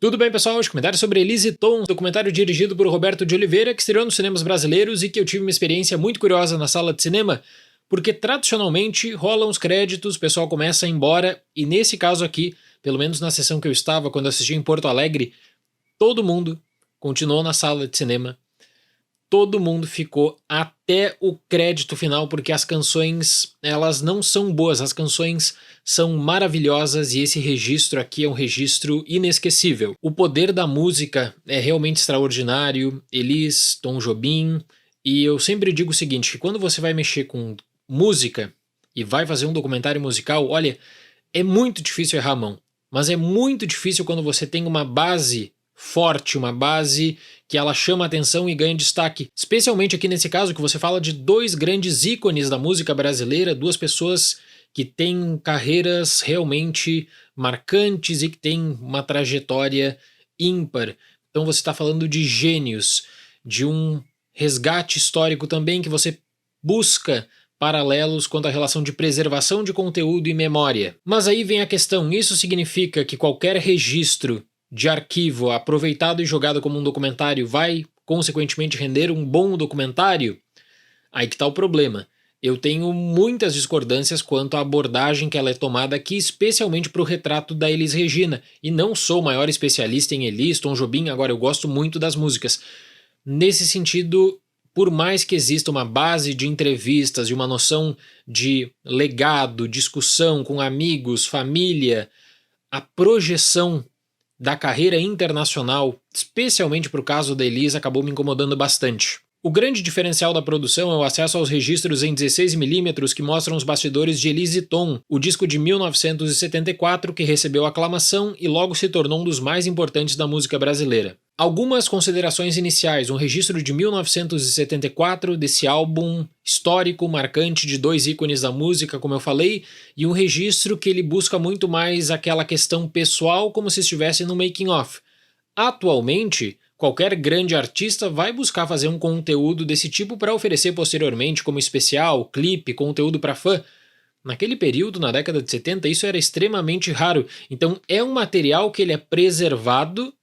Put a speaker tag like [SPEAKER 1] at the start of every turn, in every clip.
[SPEAKER 1] Tudo bem, pessoal? Hoje comentário sobre Elise Tom, documentário dirigido por Roberto de Oliveira, que estreou nos cinemas brasileiros e que eu tive uma experiência muito curiosa na sala de cinema, porque tradicionalmente rolam os créditos, o pessoal começa a ir embora, e nesse caso aqui, pelo menos na sessão que eu estava, quando eu assisti em Porto Alegre, todo mundo continuou na sala de cinema, todo mundo ficou até o crédito final, porque as canções, elas não são boas, as canções são maravilhosas e esse registro aqui é um registro inesquecível. O poder da música é realmente extraordinário, Elis, Tom Jobim, e eu sempre digo o seguinte, que quando você vai mexer com música e vai fazer um documentário musical, olha, é muito difícil errar a mão, mas é muito difícil quando você tem uma base forte, uma base que ela chama atenção e ganha destaque. Especialmente aqui nesse caso que você fala de dois grandes ícones da música brasileira, duas pessoas que têm carreiras realmente marcantes e que têm uma trajetória ímpar. Então você está falando de gênios, de um resgate histórico também que você busca paralelos quanto à relação de preservação de conteúdo e memória. Mas aí vem a questão, isso significa que qualquer registro de arquivo aproveitado e jogado como um documentário vai, consequentemente, render um bom documentário? Aí que está o problema. Eu tenho muitas discordâncias quanto à abordagem que ela é tomada aqui, especialmente para o retrato da Elis Regina. E não sou o maior especialista em Elis, Tom Jobim, agora eu gosto muito das músicas. Nesse sentido, por mais que exista uma base de entrevistas e uma noção de legado, discussão com amigos, família, a projeção da carreira internacional, especialmente para o caso da Elis, acabou me incomodando bastante. O grande diferencial da produção é o acesso aos registros em 16mm que mostram os bastidores de Elise Tom, o disco de 1974 que recebeu aclamação e logo se tornou um dos mais importantes da música brasileira. Algumas considerações iniciais, um registro de 1974 desse álbum histórico, marcante de dois ícones da música, como eu falei, e um registro que ele busca muito mais aquela questão pessoal como se estivesse no making of. Atualmente, qualquer grande artista vai buscar fazer um conteúdo desse tipo para oferecer posteriormente como especial, clipe, conteúdo para fã. Naquele período, na década de 70, isso era extremamente raro. Então é um material que ele é preservado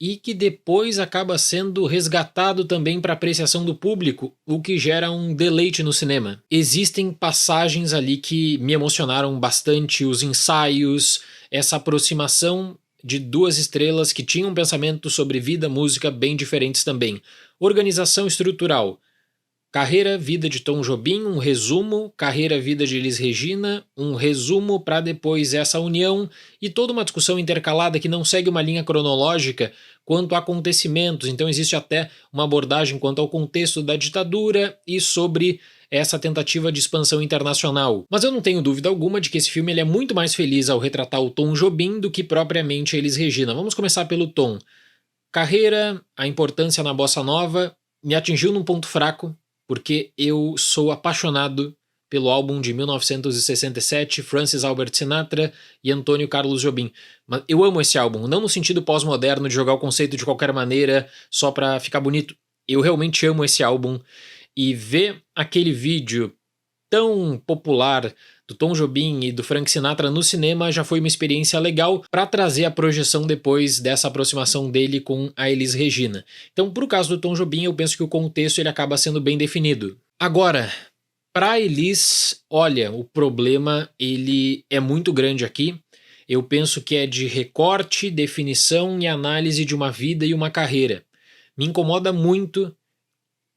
[SPEAKER 1] e que depois acaba sendo resgatado também para apreciação do público, o que gera um deleite no cinema. Existem passagens ali que me emocionaram bastante, os ensaios, essa aproximação de duas estrelas que tinham um pensamento sobre vida, música bem diferentes também. Organização estrutural. Carreira, vida de Tom Jobim, um resumo, carreira, vida de Elis Regina, um resumo para depois essa união e toda uma discussão intercalada que não segue uma linha cronológica quanto a acontecimentos, então existe até uma abordagem quanto ao contexto da ditadura e sobre essa tentativa de expansão internacional. Mas eu não tenho dúvida alguma de que esse filme ele é muito mais feliz ao retratar o Tom Jobim do que propriamente Elis Regina. Vamos começar pelo Tom. Carreira, a importância na bossa nova, me atingiu num ponto fraco, porque eu sou apaixonado pelo álbum de 1967, Francis Albert Sinatra e Antônio Carlos Jobim. Mas eu amo esse álbum, não no sentido pós-moderno de jogar o conceito de qualquer maneira só pra ficar bonito. Eu realmente amo esse álbum e ver aquele vídeo tão popular do Tom Jobim e do Frank Sinatra no cinema já foi uma experiência legal para trazer a projeção depois dessa aproximação dele com a Elis Regina. Então, pro caso do Tom Jobim, eu penso que o contexto ele acaba sendo bem definido. Agora, para Elis, olha, o problema ele é muito grande aqui. Eu penso que é de recorte, definição e análise de uma vida e uma carreira. Me incomoda muito,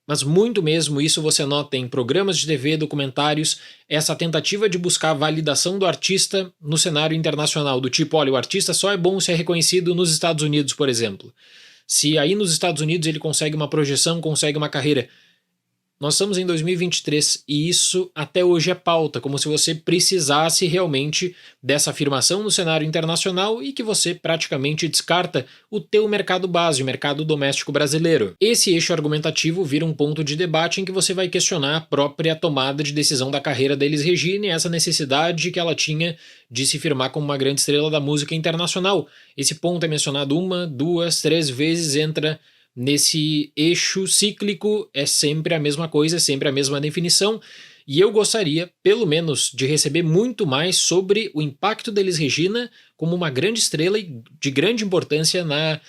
[SPEAKER 1] mas muito mesmo, isso você nota em programas de TV, documentários, essa tentativa de buscar a validação do artista no cenário internacional, do tipo, olha, o artista só é bom se é reconhecido nos Estados Unidos, por exemplo. Se aí nos Estados Unidos ele consegue uma projeção, consegue uma carreira. Nós estamos em 2023 e isso até hoje é pauta, como se você precisasse realmente dessa afirmação no cenário internacional e que você praticamente descarta o teu mercado base, o mercado doméstico brasileiro. Esse eixo argumentativo vira um ponto de debate em que você vai questionar a própria tomada de decisão da carreira da Elis Regina e essa necessidade que ela tinha de se firmar como uma grande estrela da música internacional. Esse ponto é mencionado 1, 2, 3 vezes, entra nesse eixo cíclico, é sempre a mesma coisa, é sempre a mesma definição, E eu gostaria, pelo menos, de receber muito mais sobre o impacto da Elis Regina como uma grande estrela e de grande importância na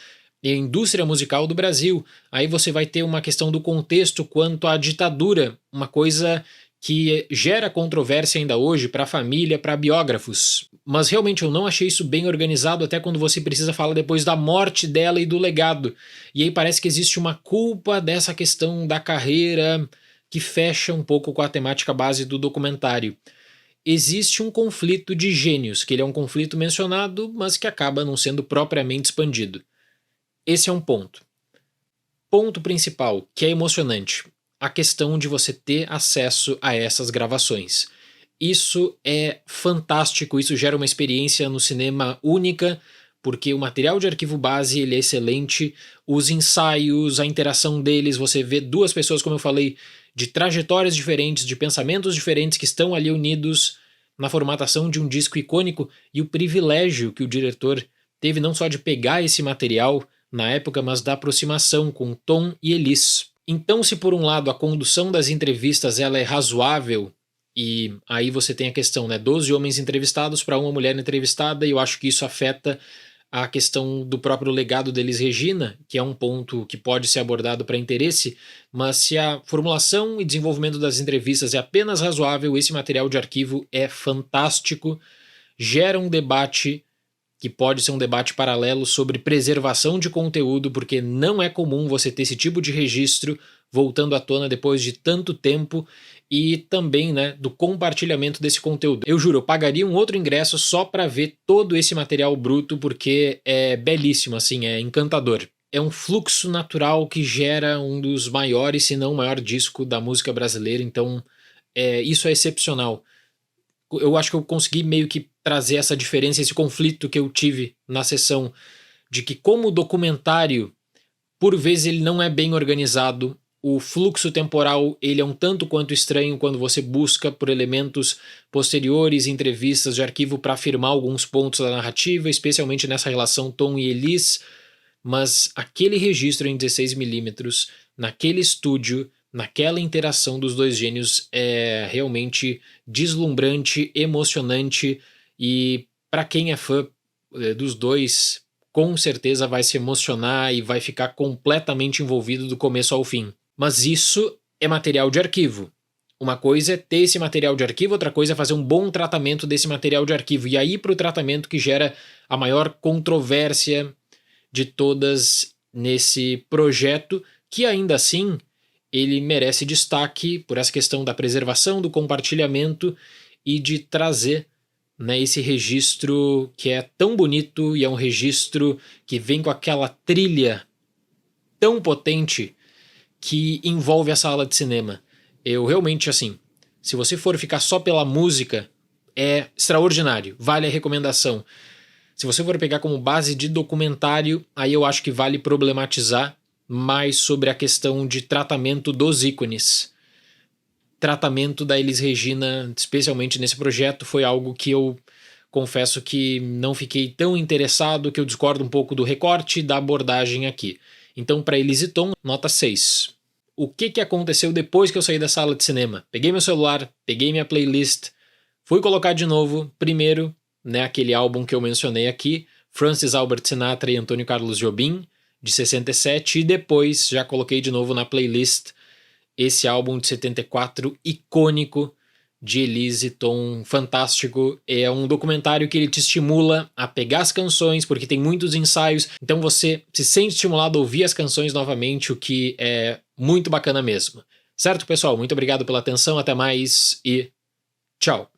[SPEAKER 1] indústria musical do Brasil. Aí você vai ter uma questão do contexto quanto à ditadura, uma coisa que gera controvérsia ainda hoje para a família, para biógrafos. Mas realmente eu não achei isso bem organizado, até quando você precisa falar depois da morte dela e do legado. E aí parece que existe uma culpa dessa questão da carreira que fecha um pouco com a temática base do documentário. Existe um conflito de gênios, que ele é um conflito mencionado, mas que acaba não sendo propriamente expandido. Esse é um ponto. Ponto principal, que é emocionante, a questão de você ter acesso a essas gravações. Isso é fantástico, isso gera uma experiência no cinema única, porque o material de arquivo base ele é excelente, os ensaios, a interação deles, você vê duas pessoas, como eu falei, de trajetórias diferentes, de pensamentos diferentes que estão ali unidos na formatação de um disco icônico, e o privilégio que o diretor teve não só de pegar esse material na época, mas da aproximação com Tom e Elis. Então, se por um lado a condução das entrevistas ela é razoável, e aí você tem a questão, né, 12 homens entrevistados para uma mulher entrevistada, e eu acho que isso afeta a questão do próprio legado da Elis Regina, que é um ponto que pode ser abordado para interesse, mas se a formulação e desenvolvimento das entrevistas é apenas razoável, esse material de arquivo é fantástico, gera um debate que pode ser um debate paralelo sobre preservação de conteúdo, porque não é comum você ter esse tipo de registro voltando à tona depois de tanto tempo, e também, né, do compartilhamento desse conteúdo. Eu juro, eu pagaria um outro ingresso só para ver todo esse material bruto, porque é belíssimo, assim, é encantador. É um fluxo natural que gera um dos maiores, se não o maior disco da música brasileira, então isso é excepcional. Eu acho que eu consegui meio que trazer essa diferença, esse conflito que eu tive na sessão, de que como o documentário, por vezes ele não é bem organizado, o fluxo temporal ele é um tanto quanto estranho quando você busca por elementos posteriores, entrevistas de arquivo para afirmar alguns pontos da narrativa, especialmente nessa relação Tom e Elis, mas aquele registro em 16mm, naquele estúdio, naquela interação dos dois gênios é realmente deslumbrante, emocionante, e para quem é fã dos dois, com certeza vai se emocionar e vai ficar completamente envolvido do começo ao fim. Mas isso é material de arquivo. Uma coisa é ter esse material de arquivo, outra coisa é fazer um bom tratamento desse material de arquivo, e aí para o tratamento que gera a maior controvérsia de todas nesse projeto, que ainda assim ele merece destaque por essa questão da preservação, do compartilhamento e de trazer, né, esse registro que é tão bonito, e é um registro que vem com aquela trilha tão potente que envolve a sala de cinema. Eu realmente, assim, se você for ficar só pela música, é extraordinário, vale a recomendação. Se você for pegar como base de documentário, aí eu acho que vale problematizar mais sobre a questão de tratamento dos ícones. Tratamento da Elis Regina, especialmente nesse projeto, foi algo que eu confesso que não fiquei tão interessado, que eu discordo um pouco do recorte da abordagem aqui. Então, para Elis e Tom, nota 6. O que aconteceu depois que eu saí da sala de cinema? Peguei meu celular, peguei minha playlist, fui colocar de novo, primeiro, né, aquele álbum que eu mencionei aqui, Francis Albert Sinatra e Antônio Carlos Jobim, de 67, e depois já coloquei de novo na playlist esse álbum de 74, icônico, de Elis e Tom, fantástico. É um documentário que ele te estimula a pegar as canções, porque tem muitos ensaios, então você se sente estimulado a ouvir as canções novamente, o que é muito bacana mesmo. Certo, pessoal? Muito obrigado pela atenção, até mais e tchau!